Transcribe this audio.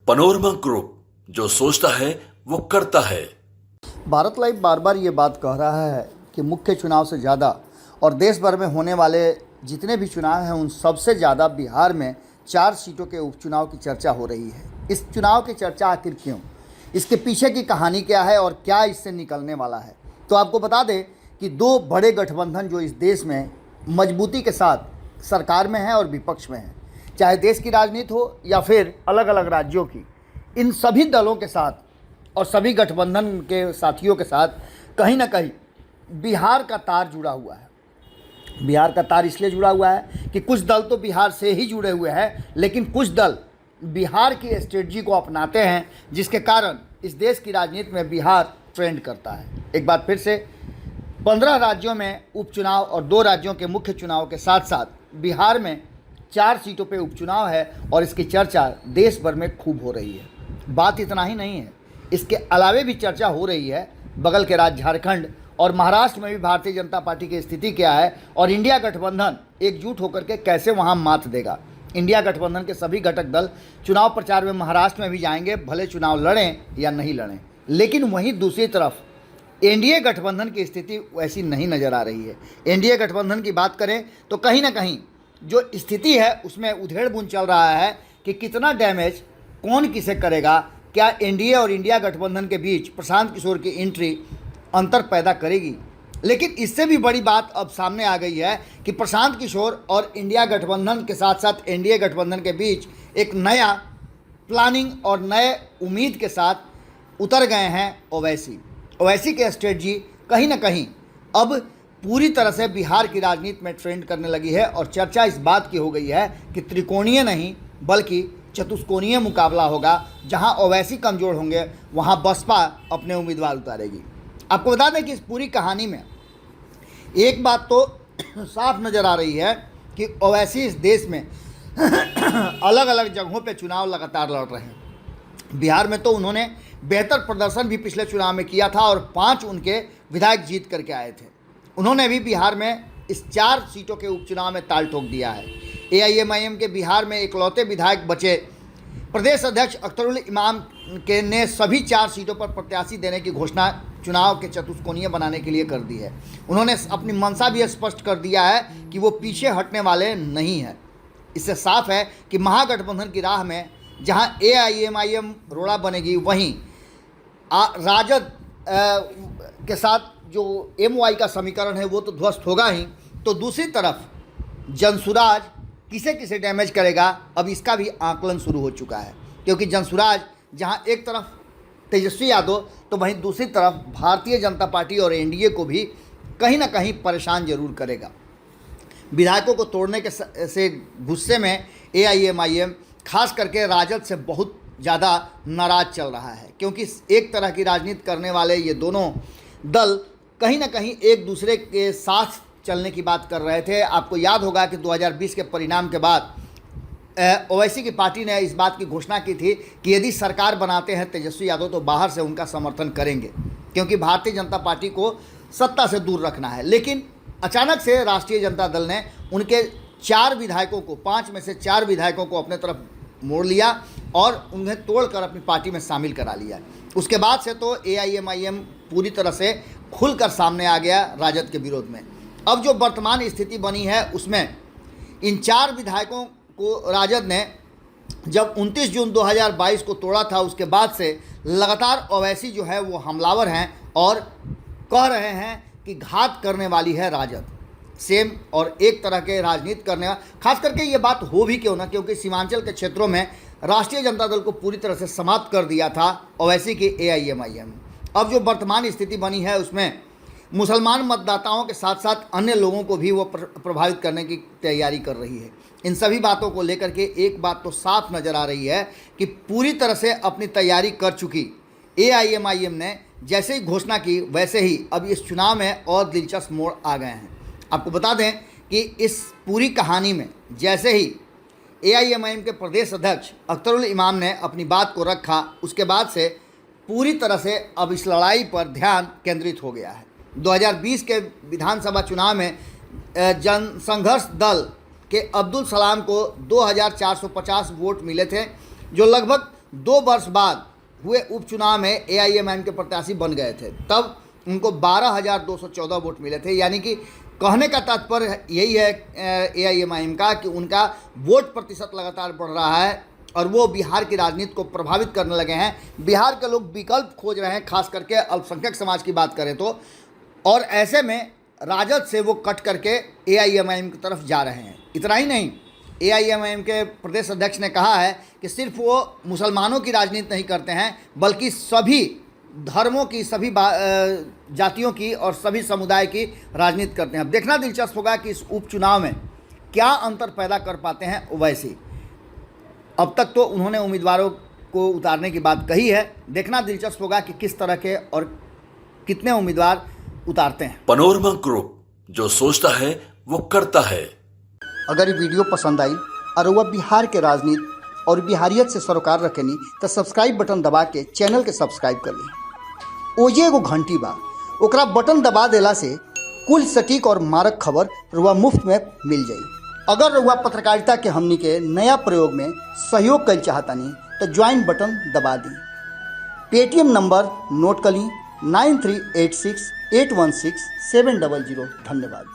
Panorama group, जो सोचता है वो करता है। भारत लाइव बार बार ये बात कह रहा है कि मुख्य चुनाव से ज़्यादा और देश भर में होने वाले जितने भी चुनाव हैं उन सबसे ज़्यादा बिहार में 4 सीटों के उपचुनाव की चर्चा हो रही है। इस चुनाव की चर्चा आखिर क्यों, इसके पीछे की कहानी क्या है और क्या इससे निकलने वाला है। तो आपको बता दें कि 2 बड़े गठबंधन जो इस देश में मजबूती के साथ सरकार में हैं और विपक्ष में हैं, चाहे देश की राजनीति हो या फिर अलग अलग राज्यों की, इन सभी दलों के साथ और सभी गठबंधन के साथियों के साथ कहीं ना कहीं बिहार का तार जुड़ा हुआ है। बिहार का तार इसलिए जुड़ा हुआ है कि कुछ दल तो बिहार से ही जुड़े हुए हैं, लेकिन कुछ दल बिहार की स्ट्रेटजी को अपनाते हैं, जिसके कारण इस देश की राजनीति में बिहार ट्रेंड करता है। एक बार फिर से 15 राज्यों में उपचुनाव और 2 राज्यों के मुख्य चुनाव के साथ साथ बिहार में 4 सीटों पे उपचुनाव है और इसकी चर्चा देश भर में खूब हो रही है। बात इतना ही नहीं है, इसके अलावे भी चर्चा हो रही है बगल के राज्य झारखंड और महाराष्ट्र में भी भारतीय जनता पार्टी की स्थिति क्या है और इंडिया गठबंधन एकजुट होकर के कैसे वहां मात देगा। इंडिया गठबंधन के सभी घटक दल चुनाव प्रचार में महाराष्ट्र में भी जाएंगे, भले चुनाव लड़ें या नहीं लड़ें। लेकिन वहीं दूसरी तरफ एनडीए गठबंधन की स्थिति वैसी नहीं नज़र आ रही है। एनडीए गठबंधन की बात करें तो कहीं ना कहीं जो स्थिति है उसमें उधेड़-बुन चल रहा है कि कितना डैमेज कौन किसे करेगा। क्या एनडीए और इंडिया गठबंधन के बीच प्रशांत किशोर की एंट्री अंतर पैदा करेगी। लेकिन इससे भी बड़ी बात अब सामने आ गई है कि प्रशांत किशोर और इंडिया गठबंधन के साथ साथ एनडीए गठबंधन के बीच एक नया प्लानिंग और नए उम्मीद के साथ उतर गए हैं ओवैसी की स्ट्रेटजी कहीं ना कहीं अब पूरी तरह से बिहार की राजनीति में ट्रेंड करने लगी है और चर्चा इस बात की हो गई है कि त्रिकोणीय नहीं बल्कि चतुष्कोणीय मुकाबला होगा। जहां ओवैसी कमज़ोर होंगे वहां बसपा अपने उम्मीदवार उतारेगी। आपको बता दें कि इस पूरी कहानी में एक बात तो साफ नज़र आ रही है कि ओवैसी इस देश में अलग अलग जगहों पे चुनाव लगातार लड़ रहे हैं। बिहार में तो उन्होंने बेहतर प्रदर्शन भी पिछले चुनाव में किया था और 5 उनके विधायक जीत करके आए थे। उन्होंने भी बिहार में इस 4 सीटों के उपचुनाव में ताल ठोक दिया है। एआईएमआईएम के बिहार में इकलौते विधायक बचे प्रदेश अध्यक्ष अख्तरुल इमाम के ने सभी 4 सीटों पर प्रत्याशी देने की घोषणा चुनाव के चतुष्कोणीय बनाने के लिए कर दी है। उन्होंने अपनी मंशा भी स्पष्ट कर दिया है कि वो पीछे हटने वाले नहीं हैं। इससे साफ है कि महागठबंधन की राह में जहां एआईएमआईएम रोड़ा बनेगी, वहीं राजद के साथ जो एमवाई का समीकरण है वो तो ध्वस्त होगा ही, तो दूसरी तरफ जनसुराज किसे किसे डैमेज करेगा अब इसका भी आकलन शुरू हो चुका है। क्योंकि जनसुराज जहां एक तरफ तेजस्वी यादव तो वहीं दूसरी तरफ भारतीय जनता पार्टी और एनडीए को भी कहीं ना कहीं परेशान जरूर करेगा। विधायकों को तोड़ने के से गुस्से में एआईएमआईएम खास करके राजद से बहुत ज़्यादा नाराज चल रहा है, क्योंकि एक तरह की राजनीति करने वाले ये दोनों दल कहीं ना कहीं एक दूसरे के साथ चलने की बात कर रहे थे। आपको याद होगा कि 2020 के परिणाम के बाद ओवैसी की पार्टी ने इस बात की घोषणा की थी कि यदि सरकार बनाते हैं तेजस्वी यादव तो बाहर से उनका समर्थन करेंगे, क्योंकि भारतीय जनता पार्टी को सत्ता से दूर रखना है। लेकिन अचानक से राष्ट्रीय जनता दल ने उनके 4 विधायकों को 5 में से 4 विधायकों को अपने तरफ मोड़ लिया और उन्हें तोड़कर अपनी पार्टी में शामिल करा लिया। उसके बाद से तो एआईएमआईएम पूरी तरह से खुलकर सामने आ गया राजद के विरोध में। अब जो वर्तमान स्थिति बनी है उसमें इन 4 विधायकों को राजद ने जब 29 जून 2022 को तोड़ा था, उसके बाद से लगातार ओवैसी जो है वो हमलावर हैं और कह रहे हैं कि घात करने वाली है राजद सेम और एक तरह के राजनीति करने वाला। खास करके ये बात हो भी क्यों ना, क्योंकि सीमांचल के क्षेत्रों में राष्ट्रीय जनता दल को पूरी तरह से समाप्त कर दिया था ओवैसी की एआईएमआईएम। अब जो वर्तमान स्थिति बनी है उसमें मुसलमान मतदाताओं के साथ साथ अन्य लोगों को भी वो प्रभावित करने की तैयारी कर रही है। इन सभी बातों को लेकर के एक बात तो साफ नज़र आ रही है कि पूरी तरह से अपनी तैयारी कर चुकी एआईएमआईएम ने जैसे ही घोषणा की वैसे ही अब इस चुनाव में और दिलचस्प मोड़ आ गए हैं। आपको बता दें कि इस पूरी कहानी में जैसे ही एआईएमआईएम के प्रदेश अध्यक्ष अख्तरुल इमाम ने अपनी बात को रखा, उसके बाद से पूरी तरह से अब इस लड़ाई पर ध्यान केंद्रित हो गया है। 2020 के विधानसभा चुनाव में जनसंघर्ष दल के अब्दुल सलाम को 2450 वोट मिले थे, जो लगभग 2 वर्ष बाद हुए उपचुनाव में एआईएमआईएम के प्रत्याशी बन गए थे, तब उनको 12,214 वोट मिले थे। यानी कि कहने का तात्पर्य यही है एआईएमआईएम का कि उनका वोट प्रतिशत लगातार बढ़ रहा है और वो बिहार की राजनीति को प्रभावित करने लगे हैं। बिहार के लोग विकल्प खोज रहे हैं, खास करके अल्पसंख्यक समाज की बात करें तो, और ऐसे में राजद से वो कट करके एआईएमआईएम की तरफ जा रहे हैं। इतना ही नहीं, एआईएमआईएम के प्रदेश अध्यक्ष ने कहा है कि सिर्फ वो मुसलमानों की राजनीति नहीं करते हैं, बल्कि सभी धर्मों की, सभी जातियों की और सभी समुदाय की राजनीति करते हैं। अब देखना दिलचस्प होगा कि इस उपचुनाव में क्या अंतर पैदा कर पाते हैं ओवैसी। अब तक तो उन्होंने उम्मीदवारों को उतारने की बात कही है, देखना दिलचस्प होगा कि किस तरह के और कितने उम्मीदवार उतारते हैं। पनोरमा ग्रुप, जो सोचता है वो करता है। अगर ये वीडियो पसंद आई और वह बिहार के राजनीति और बिहारियत से सरोकार रखेनी तो सब्सक्राइब बटन दबा के चैनल के सब्सक्राइब कर ली। ओजे एगो घंटी बा, ओकरा बटन दबा देला से कुल सटीक और मारक खबर रुआ मुफ्त में मिल जाई। अगर रुआ पत्रकारिता के हमनी के नया प्रयोग में सहयोग कर चाहतानी तो ज्वाइन बटन दबा दी। पेटीएम नंबर नोट कर ली 9386816700। धन्यवाद।